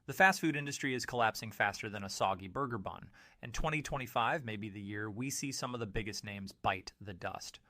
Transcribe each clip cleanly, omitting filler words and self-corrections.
The fast food industry is collapsing faster than a soggy burger bun, and 2025 may be the year we see some of the biggest names bite the dust.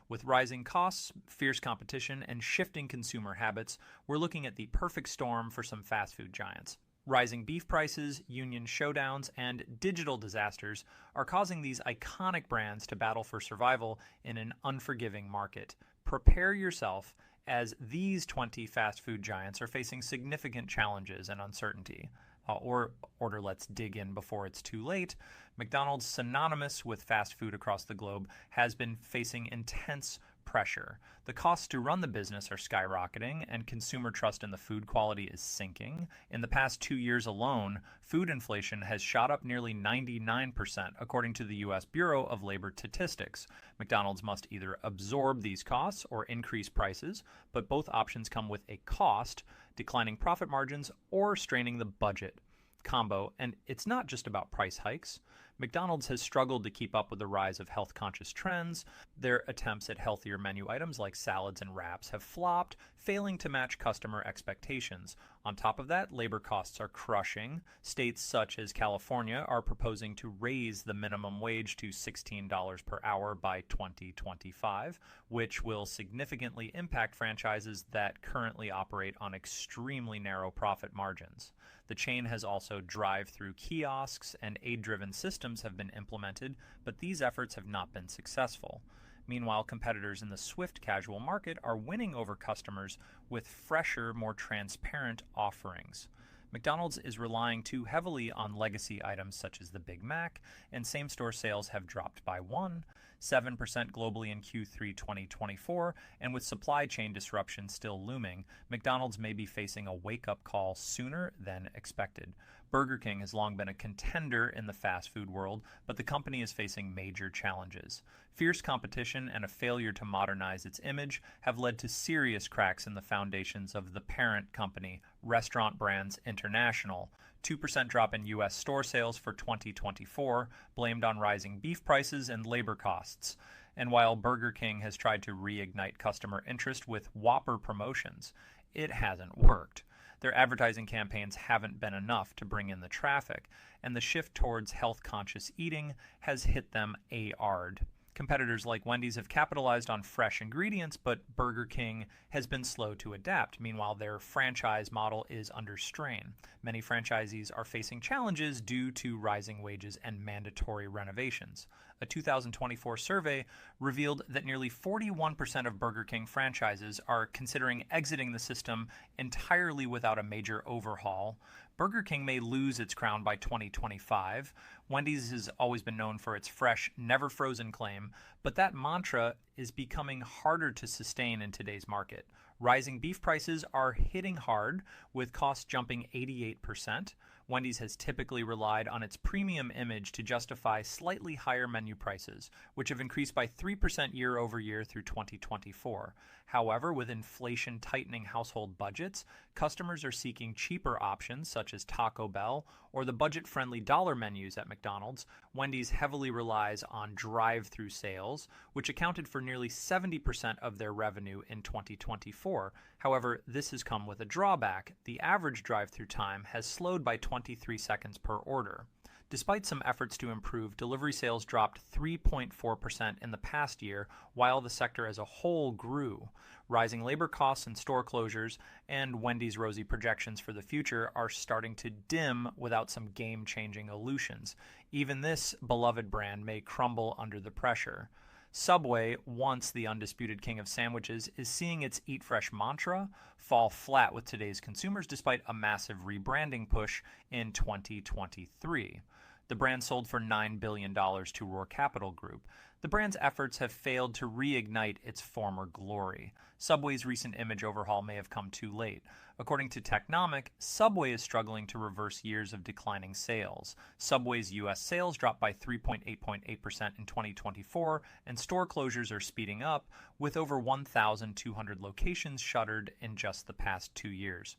With rising costs, fierce competition, and shifting consumer habits, we're looking at the perfect storm for some fast food giants. Rising beef prices, union showdowns, and digital disasters are causing these iconic brands to battle for survival in an unforgiving market. Prepare yourself, as these 20 fast food giants are facing significant challenges and uncertainty. Order, let's dig in before it's too late. McDonald's, synonymous with fast food across the globe, has been facing intense pressure. The costs to run the business are skyrocketing, and consumer trust in the food quality is sinking. In the past 2 years alone, food inflation has shot up nearly 99%, according to the U.S. Bureau of Labor Statistics. McDonald's must either absorb these costs or increase prices, but both options come with a cost, declining profit margins, or straining the budget combo. And it's not just about price hikes. McDonald's has struggled to keep up with the rise of health-conscious trends. Their attempts at healthier menu items like salads and wraps have flopped, failing to match customer expectations. On top of that, labor costs are crushing. States such as California are proposing to raise the minimum wage to $16 per hour by 2025, which will significantly impact franchises that currently operate on extremely narrow profit margins. The chain has also drive-through kiosks and aid-driven systems have been implemented, but these efforts have not been successful. Meanwhile, competitors in the swift casual market are winning over customers with fresher, more transparent offerings. McDonald's is relying too heavily on legacy items such as the Big Mac, and same-store sales have dropped by 7% globally in Q3 2024, and with supply chain disruption still looming, McDonald's may be facing a wake-up call sooner than expected. Burger King has long been a contender in the fast food world, but the company is facing major challenges. Fierce competition and a failure to modernize its image have led to serious cracks in the foundations of the parent company, Restaurant Brands International. 2% drop in U.S. store sales for 2024, blamed on rising beef prices and labor costs. And while Burger King has tried to reignite customer interest with Whopper promotions, it hasn't worked. Their advertising campaigns haven't been enough to bring in the traffic, and the shift towards health-conscious eating has hit them hard. Competitors like Wendy's have capitalized on fresh ingredients, but Burger King has been slow to adapt. Meanwhile, their franchise model is under strain. Many franchisees are facing challenges due to rising wages and mandatory renovations. A 2024 survey revealed that nearly 41% of Burger King franchises are considering exiting the system entirely without a major overhaul. Burger King may lose its crown by 2025. Wendy's has always been known for its fresh, never frozen claim, but that mantra is becoming harder to sustain in today's market. Rising beef prices are hitting hard, with costs jumping 88%. Wendy's has typically relied on its premium image to justify slightly higher menu prices, which have increased by 3% year over year through 2024. However, with inflation tightening household budgets, customers are seeking cheaper options such as Taco Bell or the budget-friendly dollar menus at McDonald's. Wendy's heavily relies on drive-through sales, which accounted for nearly 70% of their revenue in 2024. However, this has come with a drawback. The average drive-through time has slowed by 23 seconds per order. Despite some efforts to improve, delivery sales dropped 3.4% in the past year, while the sector as a whole grew. Rising labor costs and store closures, and Wendy's rosy projections for the future are starting to dim without some game-changing illusions. Even this beloved brand may crumble under the pressure. Subway, once the undisputed king of sandwiches, is seeing its Eat Fresh mantra fall flat with today's consumers despite a massive rebranding push in 2023. The brand sold for $9 billion to Roar Capital Group. The brand's efforts have failed to reignite its former glory. Subway's recent image overhaul may have come too late. According to Technomic, Subway is struggling to reverse years of declining sales. Subway's U.S. sales dropped by 3.8% in 2024, and store closures are speeding up, with over 1,200 locations shuttered in just the past 2 years.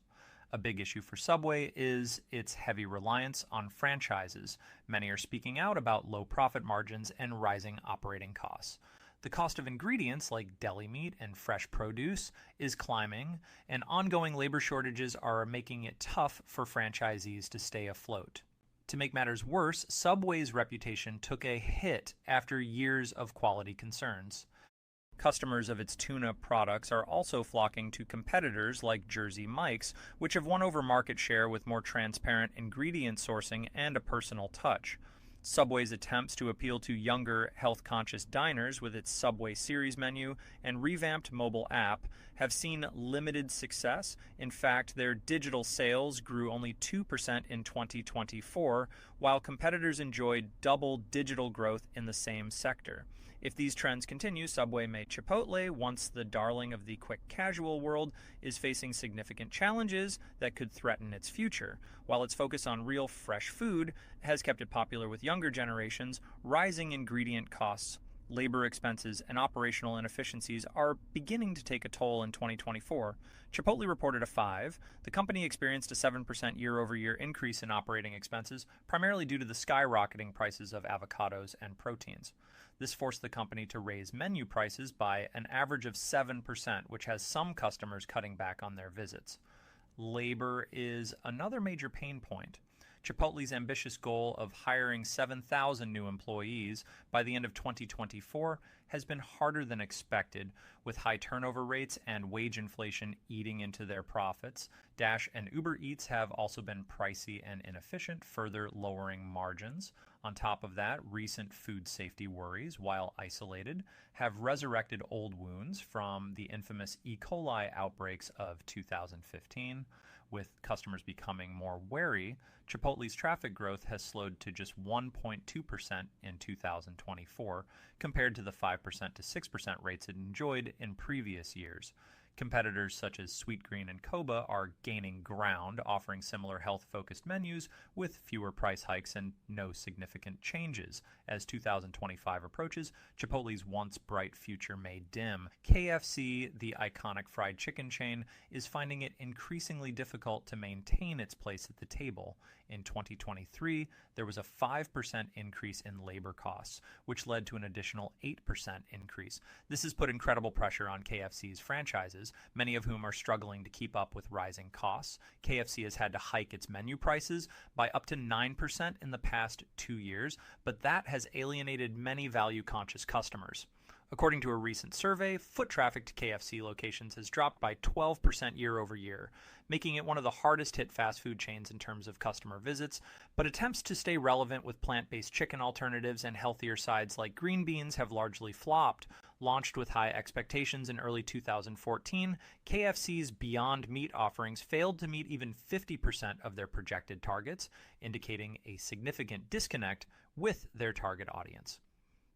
A big issue for Subway is its heavy reliance on franchises. Many are speaking out about low profit margins and rising operating costs. The cost of ingredients like deli meat and fresh produce is climbing, and ongoing labor shortages are making it tough for franchisees to stay afloat. To make matters worse, Subway's reputation took a hit after years of quality concerns. Customers of its tuna products are also flocking to competitors like Jersey Mike's, which have won over market share with more transparent ingredient sourcing and a personal touch. Subway's attempts to appeal to younger, health-conscious diners with its Subway Series menu and revamped mobile app have seen limited success. In fact, their digital sales grew only 2% in 2024, while competitors enjoyed double digital growth in the same sector. If these trends continue, Subway may Chipotle, once the darling of the quick casual world, is facing significant challenges that could threaten its future. While its focus on real fresh food has kept it popular with younger generations, rising ingredient costs, labor expenses, and operational inefficiencies are beginning to take a toll in 2024. Chipotle reported a 5. The company experienced a 7% year-over-year increase in operating expenses, primarily due to the skyrocketing prices of avocados and proteins. This forced the company to raise menu prices by an average of 7%, which has some customers cutting back on their visits. Labor is another major pain point. Chipotle's ambitious goal of hiring 7,000 new employees by the end of 2024 has been harder than expected, with high turnover rates and wage inflation eating into their profits. Dash and Uber Eats have also been pricey and inefficient, further lowering margins. On top of that, recent food safety worries, while isolated, have resurrected old wounds from the infamous E. coli outbreaks of 2015. With customers becoming more wary, Chipotle's traffic growth has slowed to just 1.2% in 2024, compared to the 5% to 6% rates it enjoyed in previous years. Competitors such as Sweetgreen and Koba are gaining ground, offering similar health-focused menus with fewer price hikes and no significant changes. As 2025 approaches, Chipotle's once bright future may dim. KFC, the iconic fried chicken chain, is finding it increasingly difficult to maintain its place at the table. In 2023, there was a 5% increase in labor costs, which led to an additional 8% increase. This has put incredible pressure on KFC's franchises, many of whom are struggling to keep up with rising costs. KFC has had to hike its menu prices by up to 9% in the past 2 years, but that has alienated many value-conscious customers. According to a recent survey, foot traffic to KFC locations has dropped by 12% year over year, making it one of the hardest hit fast food chains in terms of customer visits, but attempts to stay relevant with plant-based chicken alternatives and healthier sides like green beans have largely flopped. Launched with high expectations in early 2014, KFC's Beyond Meat offerings failed to meet even 50% of their projected targets, indicating a significant disconnect with their target audience.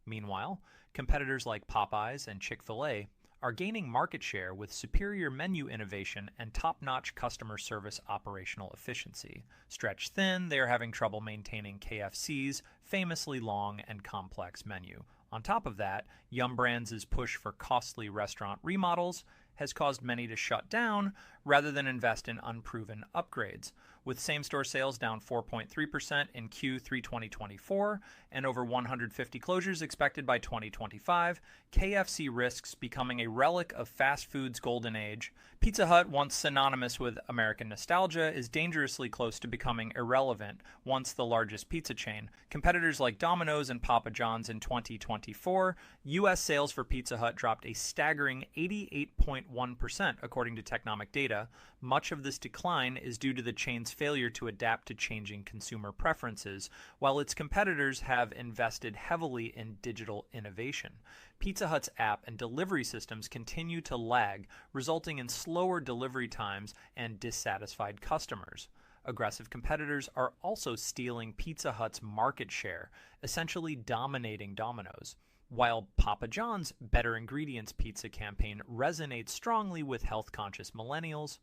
Meanwhile, competitors like Popeyes and Chick-fil-A are gaining market share with superior menu innovation and top-notch customer service operational efficiency. Stretched thin, they are having trouble maintaining KFC's famously long and complex menu. On top of that, Yum Brands' push for costly restaurant remodels has caused many to shut down rather than invest in unproven upgrades. With same-store sales down 4.3% in Q3 2024 and over 150 closures expected by 2025, KFC risks becoming a relic of fast food's golden age. Pizza Hut, once synonymous with American nostalgia, is dangerously close to becoming irrelevant, once the largest pizza chain. Competitors like Domino's and Papa John's in 2024, U.S. sales for Pizza Hut dropped a staggering 88.1%, according to Technomic data. Much of this decline is due to the chain's failure to adapt to changing consumer preferences, while its competitors have invested heavily in digital innovation. Pizza Hut's app and delivery systems continue to lag, resulting in slower delivery times and dissatisfied customers. Aggressive competitors are also stealing Pizza Hut's market share, essentially dominating Domino's. While Papa John's Better Ingredients pizza campaign resonates strongly with health-conscious millennials,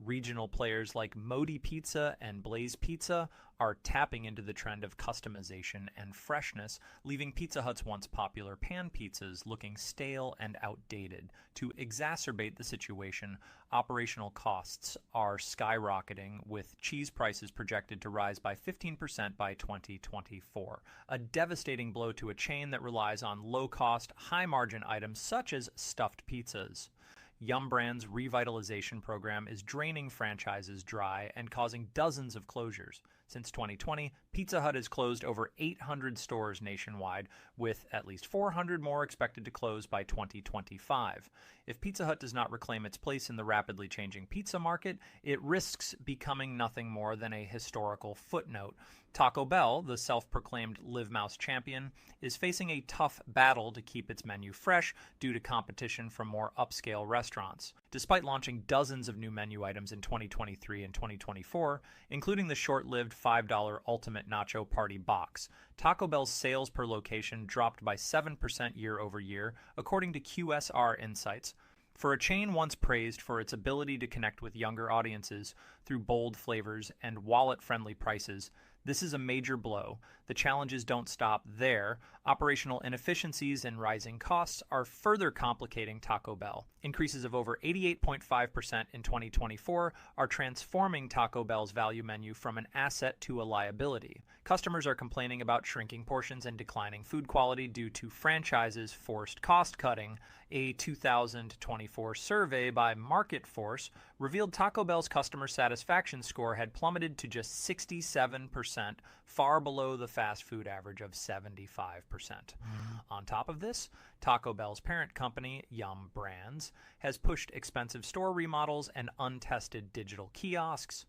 Regional players like Modi Pizza and Blaze Pizza are tapping into the trend of customization and freshness, leaving Pizza Hut's once popular pan pizzas looking stale and outdated. To exacerbate the situation, operational costs are skyrocketing, with cheese prices projected to rise by 15% by 2024. A devastating blow to a chain that relies on low-cost, high-margin items such as stuffed pizzas. Yum Brand's revitalization program is draining franchises dry and causing dozens of closures. Since 2020, Pizza Hut has closed over 800 stores nationwide, with at least 400 more expected to close by 2025. If Pizza Hut does not reclaim its place in the rapidly changing pizza market, it risks becoming nothing more than a historical footnote. Taco Bell, the self-proclaimed Live Mouse champion, is facing a tough battle to keep its menu fresh due to competition from more upscale restaurants. Despite launching dozens of new menu items in 2023 and 2024, including the short-lived $5 Ultimate Nacho Party Box, Taco Bell's sales per location dropped by 7% year over year, according to QSR Insights. For a chain once praised for its ability to connect with younger audiences through bold flavors and wallet-friendly prices, this is a major blow. The challenges don't stop there. Operational inefficiencies and rising costs are further complicating Taco Bell. Increases of over 88.5% in 2024 are transforming Taco Bell's value menu from an asset to a liability. Customers are complaining about shrinking portions and declining food quality due to franchises' forced cost-cutting. A 2024 survey by Market Force revealed Taco Bell's customer satisfaction score had plummeted to just 67%, far below the fast food average of 75%. On top of this, Taco Bell's parent company, Yum Brands, has pushed expensive store remodels and untested digital kiosks.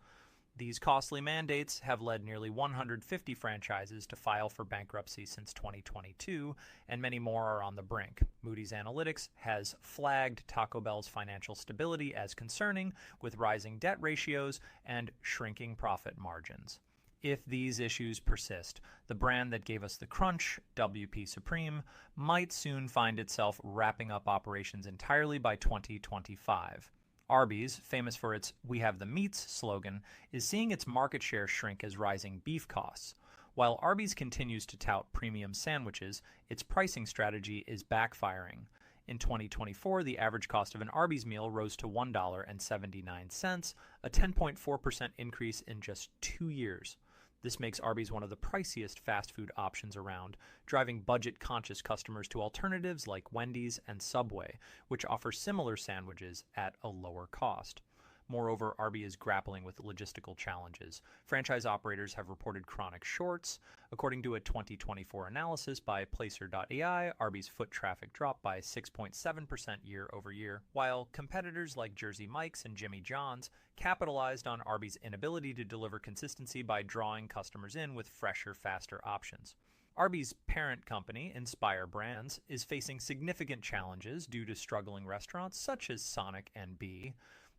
These costly mandates have led nearly 150 franchises to file for bankruptcy since 2022, and many more are on the brink. Moody's Analytics has flagged Taco Bell's financial stability as concerning, with rising debt ratios and shrinking profit margins. If these issues persist, the brand that gave us the crunch, WP Supreme, might soon find itself wrapping up operations entirely by 2025. Arby's, famous for its "We have the meats" slogan, is seeing its market share shrink as rising beef costs. While Arby's continues to tout premium sandwiches, its pricing strategy is backfiring. In 2024, the average cost of an Arby's meal rose to $1.79, a 10.4% increase in just 2 years. This makes Arby's one of the priciest fast food options around, driving budget-conscious customers to alternatives like Wendy's and Subway, which offer similar sandwiches at a lower cost. Moreover, Arby's is grappling with logistical challenges. Franchise operators have reported chronic shorts. According to a 2024 analysis by Placer.ai, Arby's foot traffic dropped by 6.7% year over year, while competitors like Jersey Mike's and Jimmy John's capitalized on Arby's inability to deliver consistency by drawing customers in with fresher, faster options. Arby's parent company, Inspire Brands, is facing significant challenges due to struggling restaurants such as Sonic and B.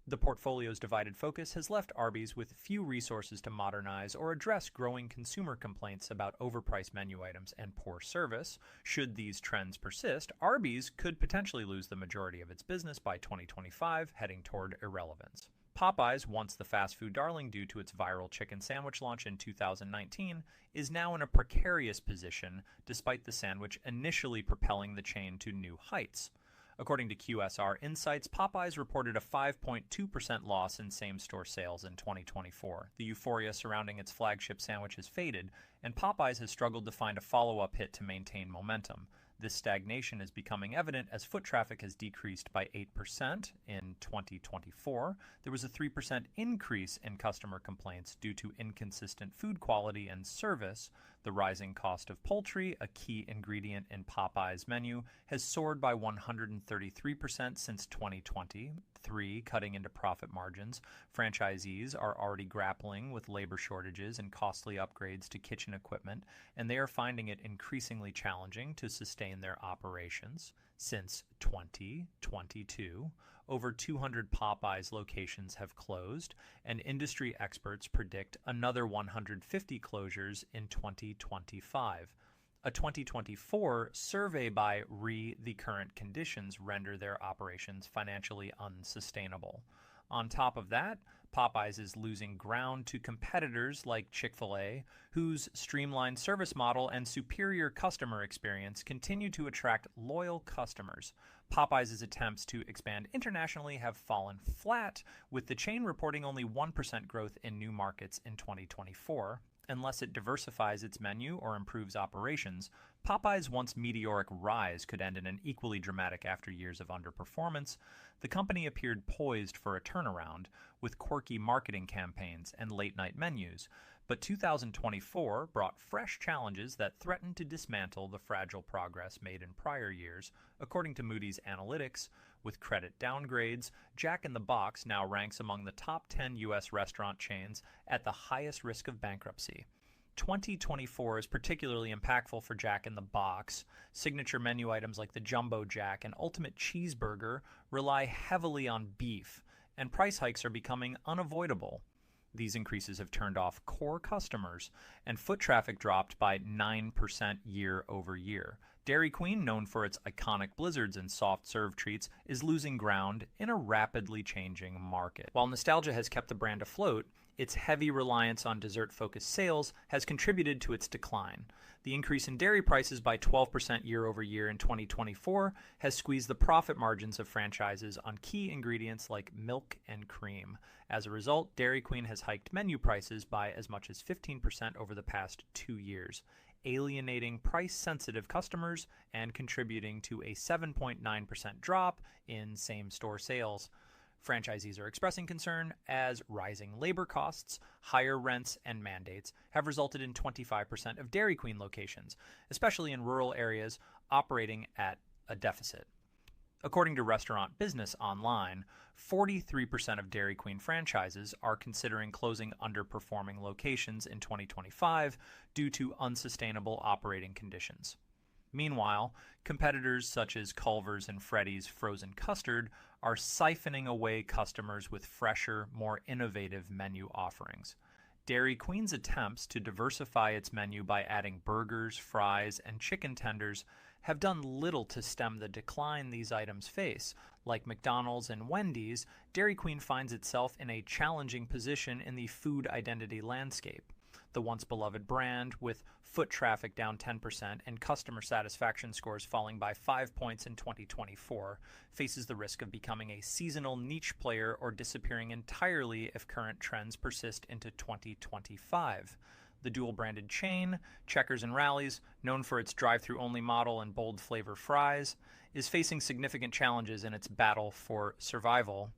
The portfolio's divided focus has left Arby's with few resources to modernize or address growing consumer complaints about overpriced menu items and poor service. Should these trends persist, Arby's could potentially lose the majority of its business by 2025, heading toward irrelevance. Popeyes, once the fast food darling due to its viral chicken sandwich launch in 2019, is now in a precarious position despite the sandwich initially propelling the chain to new heights. According to QSR Insights, Popeyes reported a 5.2% loss in same-store sales in 2024. The euphoria surrounding its flagship sandwich has faded, and Popeyes has struggled to find a follow-up hit to maintain momentum. This stagnation is becoming evident as foot traffic has decreased by 8% in 2024. There was a 3% increase in customer complaints due to inconsistent food quality and service. The rising cost of poultry, a key ingredient in Popeye's menu, has soared by 133% since 2020. 3. Cutting into profit margins. Franchisees are already grappling with labor shortages and costly upgrades to kitchen equipment, and they are finding it increasingly challenging to sustain their operations. Since 2022, over 200 Popeyes locations have closed, and industry experts predict another 150 closures in 2025. A 2024 survey by The Current Conditions render their operations financially unsustainable. On top of that, Popeyes is losing ground to competitors like Chick-fil-A, whose streamlined service model and superior customer experience continue to attract loyal customers. Popeyes' attempts to expand internationally have fallen flat, with the chain reporting only 1% growth in new markets in 2024. Unless it diversifies its menu or improves operations, Popeye's once meteoric rise could end in an equally dramatic after years of underperformance. The company appeared poised for a turnaround, with quirky marketing campaigns and late-night menus, but 2024 brought fresh challenges that threatened to dismantle the fragile progress made in prior years. According to Moody's Analytics, with credit downgrades, Jack in the Box now ranks among the top 10 U.S. restaurant chains at the highest risk of bankruptcy. 2024 is particularly impactful for Jack in the Box. Signature menu items like the Jumbo Jack and Ultimate Cheeseburger rely heavily on beef, and price hikes are becoming unavoidable. These increases have turned off core customers, and foot traffic dropped by 9% year over year. Dairy Queen, known for its iconic blizzards and soft-serve treats, is losing ground in a rapidly changing market. While nostalgia has kept the brand afloat, its heavy reliance on dessert-focused sales has contributed to its decline. The increase in dairy prices by 12% year over year in 2024 has squeezed the profit margins of franchises on key ingredients like milk and cream. As a result, Dairy Queen has hiked menu prices by as much as 15% over the past 2 years, alienating price-sensitive customers and contributing to a 7.9% drop in same-store sales. Franchisees are expressing concern as rising labor costs, higher rents, and mandates have resulted in 25% of Dairy Queen locations, especially in rural areas, operating at a deficit. According to Restaurant Business Online, 43% of Dairy Queen franchises are considering closing underperforming locations in 2025 due to unsustainable operating conditions. Meanwhile, competitors such as Culver's and Freddy's Frozen Custard are siphoning away customers with fresher, more innovative menu offerings. Dairy Queen's attempts to diversify its menu by adding burgers, fries, and chicken tenders have done little to stem the decline these items face. Like McDonald's and Wendy's, Dairy Queen finds itself in a challenging position in the food identity landscape. The once beloved brand, with foot traffic down 10% and customer satisfaction scores falling by 5 points in 2024, faces the risk of becoming a seasonal niche player or disappearing entirely if current trends persist into 2025. The dual-branded chain, Checkers and Rally's, known for its drive-thru only model and bold flavor fries, is facing significant challenges in its battle for survival.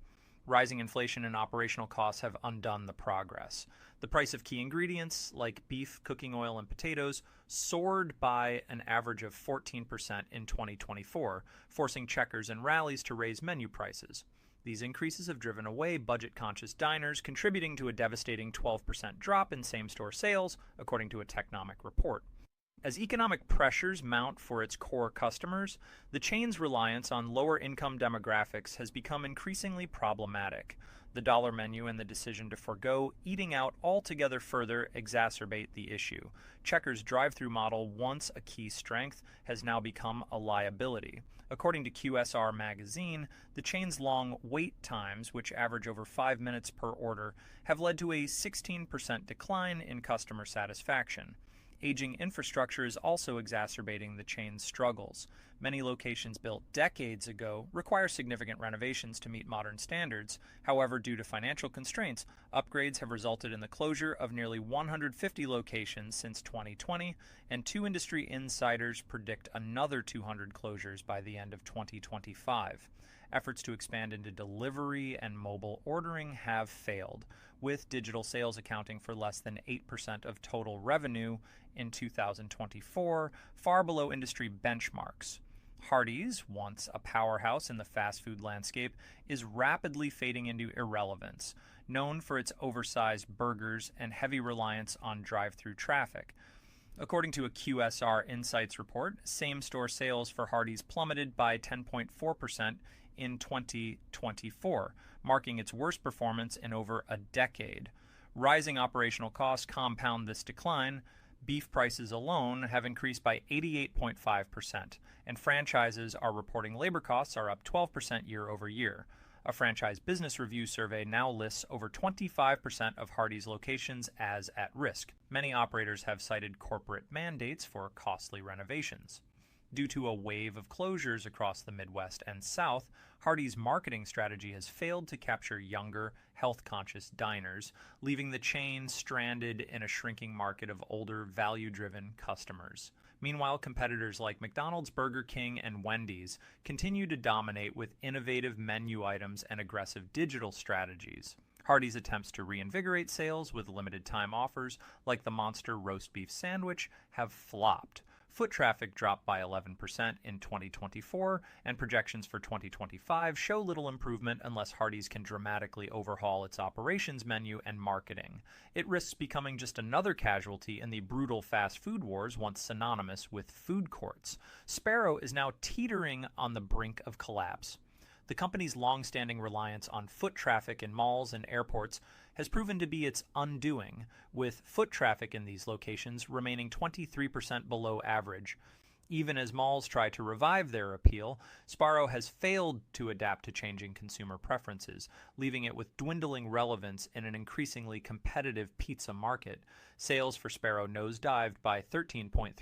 Rising inflation and operational costs have undone the progress. The price of key ingredients, like beef, cooking oil, and potatoes, soared by an average of 14% in 2024, forcing Checkers and Rally's to raise menu prices. These increases have driven away budget-conscious diners, contributing to a devastating 12% drop in same-store sales, according to a Technomic report. As economic pressures mount for its core customers, the chain's reliance on lower-income demographics has become increasingly problematic. The dollar menu and the decision to forgo eating out altogether further exacerbate the issue. Checkers' drive-thru model, once a key strength, has now become a liability. According to QSR Magazine, the chain's long wait times, which average over 5 minutes per order, have led to a 16% decline in customer satisfaction. Aging infrastructure is also exacerbating the chain's struggles. Many locations built decades ago require significant renovations to meet modern standards. However, due to financial constraints, upgrades have resulted in the closure of nearly 150 locations since 2020, and 2 industry insiders predict another 200 closures by the end of 2025. Efforts to expand into delivery and mobile ordering have failed, with digital sales accounting for less than 8% of total revenue in 2024, far below industry benchmarks. Hardee's, once a powerhouse in the fast food landscape, is rapidly fading into irrelevance, known for its oversized burgers and heavy reliance on drive-thru traffic. According to a QSR Insights report, same-store sales for Hardee's plummeted by 10.4% in 2024, marking its worst performance in over a decade. Rising operational costs compound this decline. Beef prices alone have increased by 88.5%, and franchises are reporting labor costs are up 12% year over year. A Franchise Business Review survey now lists over 25% of Hardee's locations as at risk. Many operators have cited corporate mandates for costly renovations. Due to a wave of closures across the Midwest and South, Hardee's marketing strategy has failed to capture younger, health-conscious diners, leaving the chain stranded in a shrinking market of older, value-driven customers. Meanwhile, competitors like McDonald's, Burger King, and Wendy's continue to dominate with innovative menu items and aggressive digital strategies. Hardee's attempts to reinvigorate sales with limited-time offers like the Monster Roast Beef Sandwich have flopped. Foot traffic dropped by 11% in 2024, and projections for 2025 show little improvement unless Hardee's can dramatically overhaul its operations menu and marketing. It risks becoming just another casualty in the brutal fast food wars once synonymous with food courts. Sparrow is now teetering on the brink of collapse. The company's long-standing reliance on foot traffic in malls and airports has proven to be its undoing, with foot traffic in these locations remaining 23% below average. Even as malls try to revive their appeal, Sparrow has failed to adapt to changing consumer preferences, leaving it with dwindling relevance in an increasingly competitive pizza market. Sales for Sparrow nosedived by 13.3%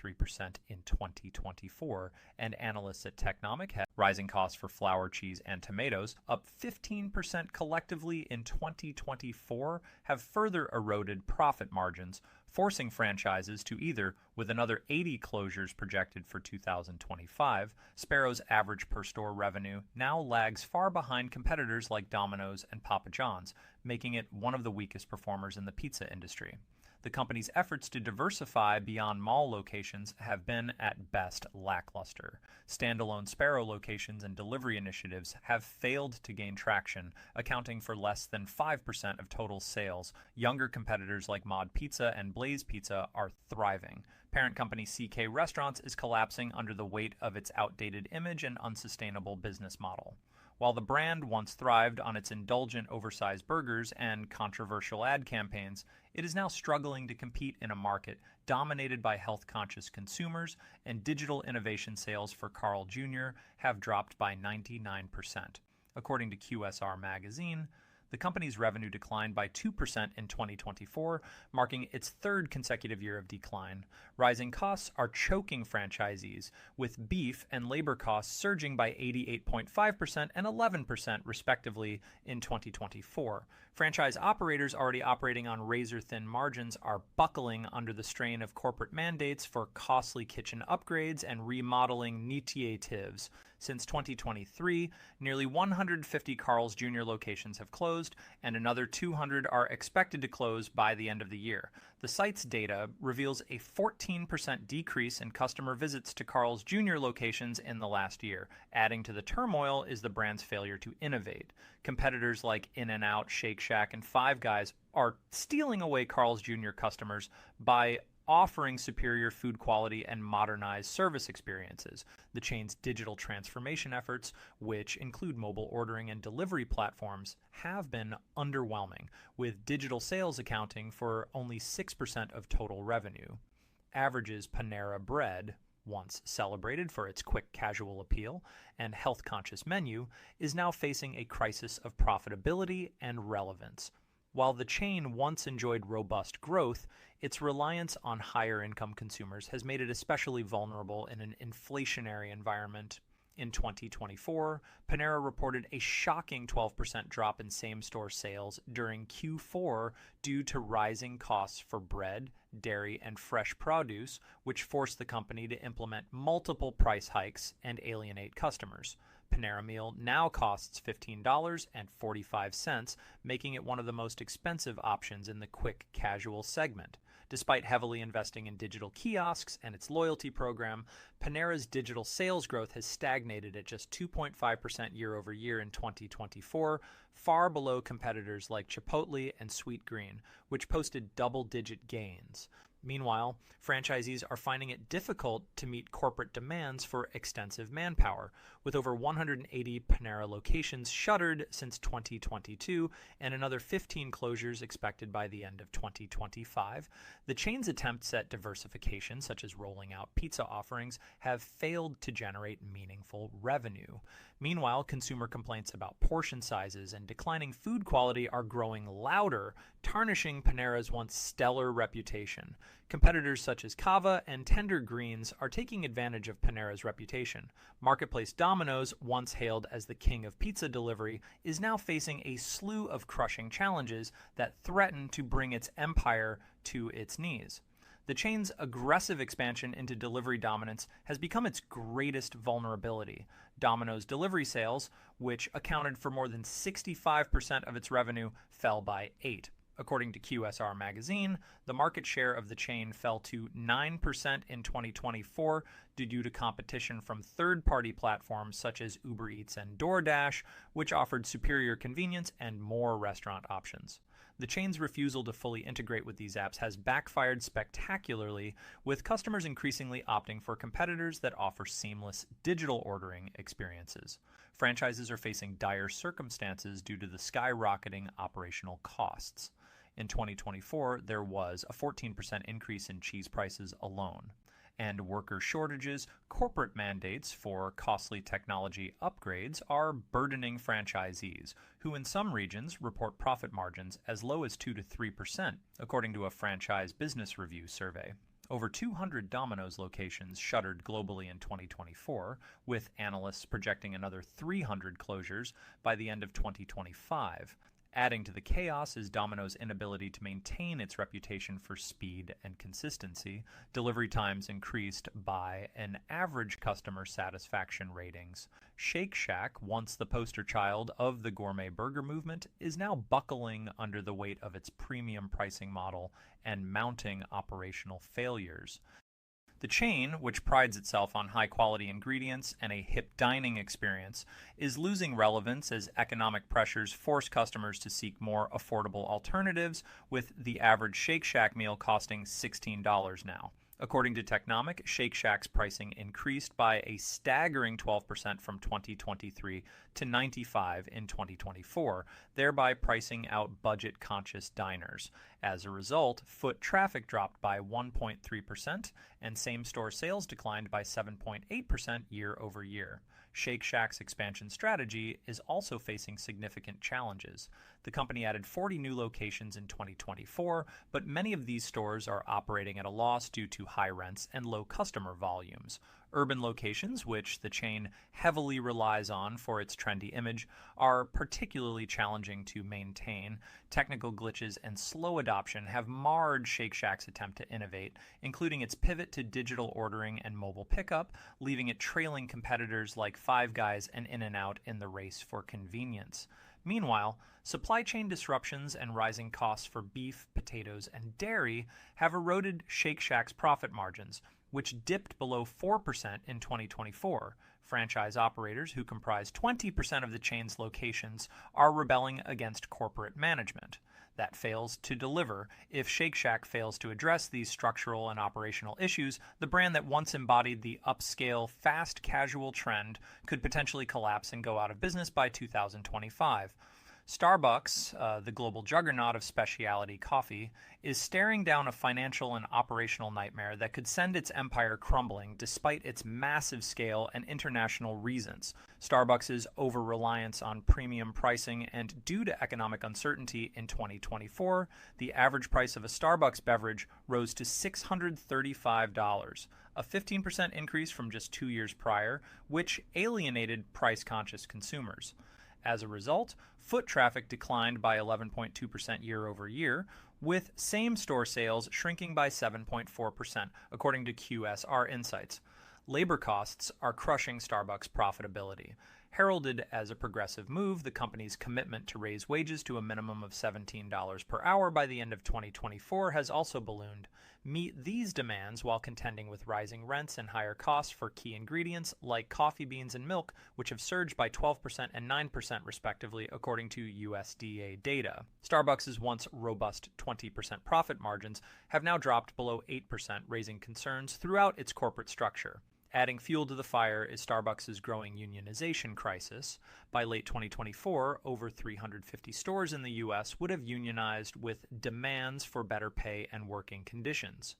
in 2024, and analysts at Technomic have rising costs for flour, cheese, and tomatoes, up 15% collectively in 2024, have further eroded profit margins, forcing franchises to either, with another 80 closures projected for 2025, Sparrow's average per-store revenue now lags far behind competitors like Domino's and Papa John's, making it one of the weakest performers in the pizza industry. The company's efforts to diversify beyond mall locations have been, at best, lackluster. Standalone Sparrow locations and delivery initiatives have failed to gain traction, accounting for less than 5% of total sales. Younger competitors like Mod Pizza and Blaze Pizza are thriving. Parent company CK Restaurants is collapsing under the weight of its outdated image and unsustainable business model. While the brand once thrived on its indulgent, oversized burgers and controversial ad campaigns, it is now struggling to compete in a market dominated by health-conscious consumers, and digital innovation sales for Carl Jr. have dropped by 99%. According to QSR Magazine, the company's revenue declined by 2% in 2024, marking its third consecutive year of decline. Rising costs are choking franchisees, with beef and labor costs surging by 88.5% and 11% respectively in 2024. Franchise operators already operating on razor-thin margins are buckling under the strain of corporate mandates for costly kitchen upgrades and remodeling initiatives. Since 2023, nearly 150 Carl's Jr. locations have closed, and another 200 are expected to close by the end of the year. The site's data reveals a 14% decrease in customer visits to Carl's Jr. locations in the last year. Adding to the turmoil is the brand's failure to innovate. Competitors like In-N-Out, Shake Shack, and Five Guys are stealing away Carl's Jr. customers by offering superior food quality and modernized service experiences. The chain's digital transformation efforts, which include mobile ordering and delivery platforms, have been underwhelming, with digital sales accounting for only 6% of total revenue. Average's Panera Bread, once celebrated for its quick casual appeal and health-conscious menu, is now facing a crisis of profitability and relevance. While the chain once enjoyed robust growth, its reliance on higher-income consumers has made it especially vulnerable in an inflationary environment. In 2024, Panera reported a shocking 12% drop in same-store sales during Q4 due to rising costs for bread, dairy, and fresh produce, which forced the company to implement multiple price hikes and alienate customers. Panera Meal now costs $15.45, making it one of the most expensive options in the quick casual segment. Despite heavily investing in digital kiosks and its loyalty program, Panera's digital sales growth has stagnated at just 2.5% year over year in 2024, far below competitors like Chipotle and Sweetgreen, which posted double-digit gains. Meanwhile, franchisees are finding it difficult to meet corporate demands for extensive manpower, with over 180 Panera locations shuttered since 2022 and another 15 closures expected by the end of 2025. The chain's attempts at diversification, such as rolling out pizza offerings, have failed to generate meaningful revenue. Meanwhile, consumer complaints about portion sizes and declining food quality are growing louder, tarnishing Panera's once stellar reputation. Competitors such as Cava and Tender Greens are taking advantage of Panera's reputation. Marketplace Domino's, once hailed as the king of pizza delivery, is now facing a slew of crushing challenges that threaten to bring its empire to its knees. The chain's aggressive expansion into delivery dominance has become its greatest vulnerability. Domino's delivery sales, which accounted for more than 65% of its revenue, fell by 8%. According to QSR Magazine, the market share of the chain fell to 9% in 2024 due to competition from third-party platforms such as Uber Eats and DoorDash, which offered superior convenience and more restaurant options. The chain's refusal to fully integrate with these apps has backfired spectacularly, with customers increasingly opting for competitors that offer seamless digital ordering experiences. Franchises are facing dire circumstances due to the skyrocketing operational costs. In 2024, there was a 14% increase in cheese prices alone. And worker shortages, corporate mandates for costly technology upgrades are burdening franchisees, who in some regions report profit margins as low as 2 to 3%, according to a Franchise Business Review survey. Over 200 Domino's locations shuttered globally in 2024, with analysts projecting another 300 closures by the end of 2025. Adding to the chaos is Domino's inability to maintain its reputation for speed and consistency. Delivery times increased by an average customer satisfaction ratings. Shake Shack, once the poster child of the gourmet burger movement, is now buckling under the weight of its premium pricing model and mounting operational failures. The chain, which prides itself on high-quality ingredients and a hip dining experience, is losing relevance as economic pressures force customers to seek more affordable alternatives, with the average Shake Shack meal costing $16 now. According to Technomic, Shake Shack's pricing increased by a staggering 12% from 2023 to $95 in 2024, thereby pricing out budget-conscious diners. As a result, foot traffic dropped by 1.3%, and same-store sales declined by 7.8% year over year. Shake Shack's expansion strategy is also facing significant challenges. The company added 40 new locations in 2024, but many of these stores are operating at a loss due to high rents and low customer volumes. Urban locations, which the chain heavily relies on for its trendy image, are particularly challenging to maintain. Technical glitches and slow adoption have marred Shake Shack's attempt to innovate, including its pivot to digital ordering and mobile pickup, leaving it trailing competitors like Five Guys and In-N-Out in the race for convenience. Meanwhile, supply chain disruptions and rising costs for beef, potatoes, and dairy have eroded Shake Shack's profit margins, which dipped below 4% in 2024. Franchise operators, who comprise 20% of the chain's locations, are rebelling against corporate management that fails to deliver. If Shake Shack fails to address these structural and operational issues, the brand that once embodied the upscale, fast casual trend could potentially collapse and go out of business by 2025. Starbucks, the global juggernaut of specialty coffee, is staring down a financial and operational nightmare that could send its empire crumbling despite its massive scale and international reasons. Starbucks' over-reliance on premium pricing, and due to economic uncertainty in 2024, the average price of a Starbucks beverage rose to $635, a 15% increase from just 2 years prior, which alienated price-conscious consumers. As a result, foot traffic declined by 11.2% year over year, with same-store sales shrinking by 7.4%, according to QSR Insights. Labor costs are crushing Starbucks' profitability. Heralded as a progressive move, the company's commitment to raise wages to a minimum of $17 per hour by the end of 2024 has also ballooned. Meet these demands while contending with rising rents and higher costs for key ingredients like coffee beans and milk, which have surged by 12% and 9% respectively, according to USDA data. Starbucks' once robust 20% profit margins have now dropped below 8%, raising concerns throughout its corporate structure. Adding fuel to the fire is Starbucks' growing unionization crisis. By late 2024, over 350 stores in the U.S. would have unionized with demands for better pay and working conditions.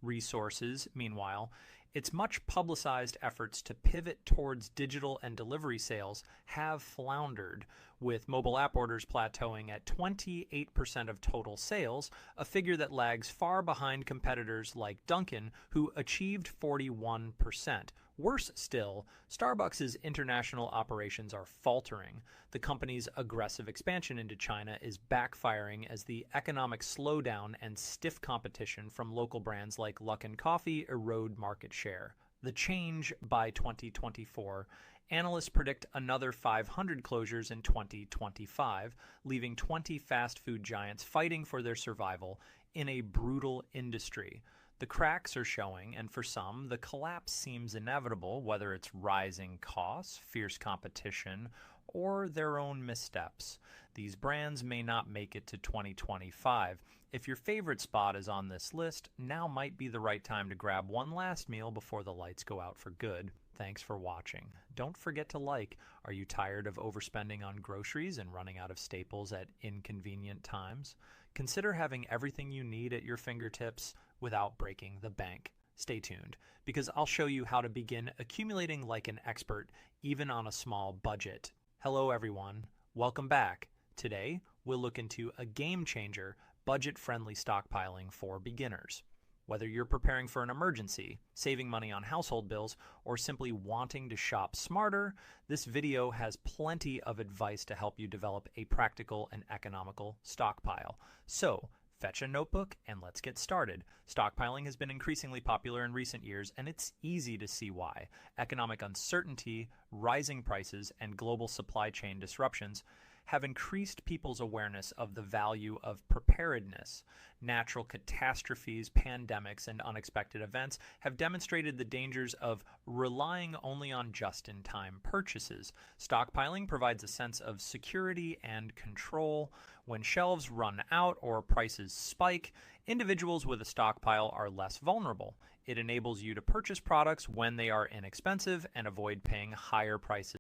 resources, meanwhile, its much publicized efforts to pivot towards digital and delivery sales have floundered, with mobile app orders plateauing at 28% of total sales, a figure that lags far behind competitors like Dunkin', who achieved 41%. Worse still, Starbucks' international operations are faltering. The company's aggressive expansion into China is backfiring as the economic slowdown and stiff competition from local brands like Luckin Coffee erode market share. The change by 2024, analysts predict another 500 closures in 2025, leaving 20 fast food giants fighting for their survival in a brutal industry. The cracks are showing, and for some, the collapse seems inevitable, whether it's rising costs, fierce competition, or their own missteps. These brands may not make it to 2025. If your favorite spot is on this list, now might be the right time to grab one last meal before the lights go out for good. Thanks for watching. Don't forget to like. Are you tired of overspending on groceries and running out of staples at inconvenient times? Consider having everything you need at your fingertips without breaking the bank. Stay tuned, because I'll show you how to begin accumulating like an expert, even on a small budget. Hello everyone, welcome back. Today, we'll look into a game changer, budget-friendly stockpiling for beginners. Whether you're preparing for an emergency, saving money on household bills, or simply wanting to shop smarter, this video has plenty of advice to help you develop a practical and economical stockpile. So, fetch a notebook and let's get started. Stockpiling has been increasingly popular in recent years, and it's easy to see why. Economic uncertainty, rising prices, and global supply chain disruptions have increased people's awareness of the value of preparedness. Natural catastrophes, pandemics, and unexpected events have demonstrated the dangers of relying only on just-in-time purchases. Stockpiling provides a sense of security and control. When shelves run out or prices spike, individuals with a stockpile are less vulnerable. It enables you to purchase products when they are inexpensive and avoid paying higher prices